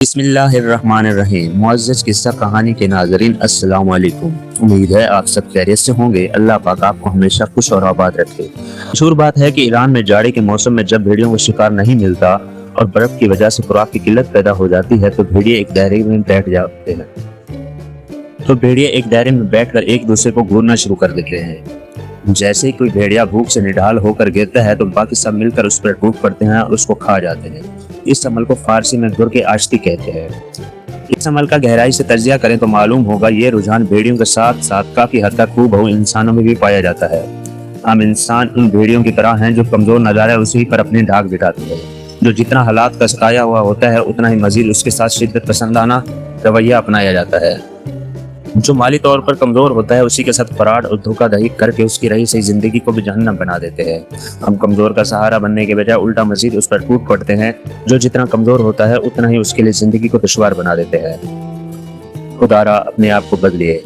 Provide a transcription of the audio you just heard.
بسم اللہ الرحمن الرحیم۔ معزز قصہ کہانی کے ناظرین السلام علیکم۔ امید ہے آپ سب خیریت سے ہوں گے۔ اللہ پاک آپ کو ہمیشہ خوش اور آباد رکھے۔ مشہور بات ہے کہ ایران میں جاڑے کے موسم میں جب بھیڑیوں کو شکار نہیں ملتا اور برف کی وجہ سے خوراک کی قلت پیدا ہو جاتی ہے تو بھیڑیے ایک دائرے میں بیٹھ کر ایک دوسرے کو گھورنا شروع کر دیتے ہیں۔ جیسے ہی کوئی بھیڑیا بھوک سے نڈھال ہو کر گرتا ہے تو باقی سب مل کر اس پر ٹوٹ پڑتے ہیں اور اس کو کھا جاتے ہیں۔ اس عمل کو فارسی میں گھر کے آشتی کہتے ہیں۔ اس عمل کا گہرائی سے تجزیہ کریں تو معلوم ہوگا یہ رجحان بھیڑیوں کے ساتھ ساتھ کافی حد تک ہو انسانوں میں بھی پایا جاتا ہے۔ ہم انسان ان بھیڑیوں کی طرح ہیں جو کمزور نظر ہے اسی پر اپنے ڈھاک بٹھاتے ہیں۔ جو جتنا حالات کا ستایا ہوا ہوتا ہے اتنا ہی مزید اس کے ساتھ شدت پسندانہ رویہ اپنایا جاتا ہے۔ جو مالی طور پر کمزور ہوتا ہے اسی کے ساتھ فراڈ اور دھوکہ دہی کر کے اس کی رہی صحیح زندگی کو بھی جہنم بنا دیتے ہیں۔ ہم کمزور کا سہارا بننے کے بجائے الٹا مزید اس پر ٹوٹ پڑتے ہیں۔ جو جتنا کمزور ہوتا ہے اتنا ہی اس کے لیے زندگی کو دشوار بنا دیتے ہیں۔ خدا را اپنے آپ کو بدلیے۔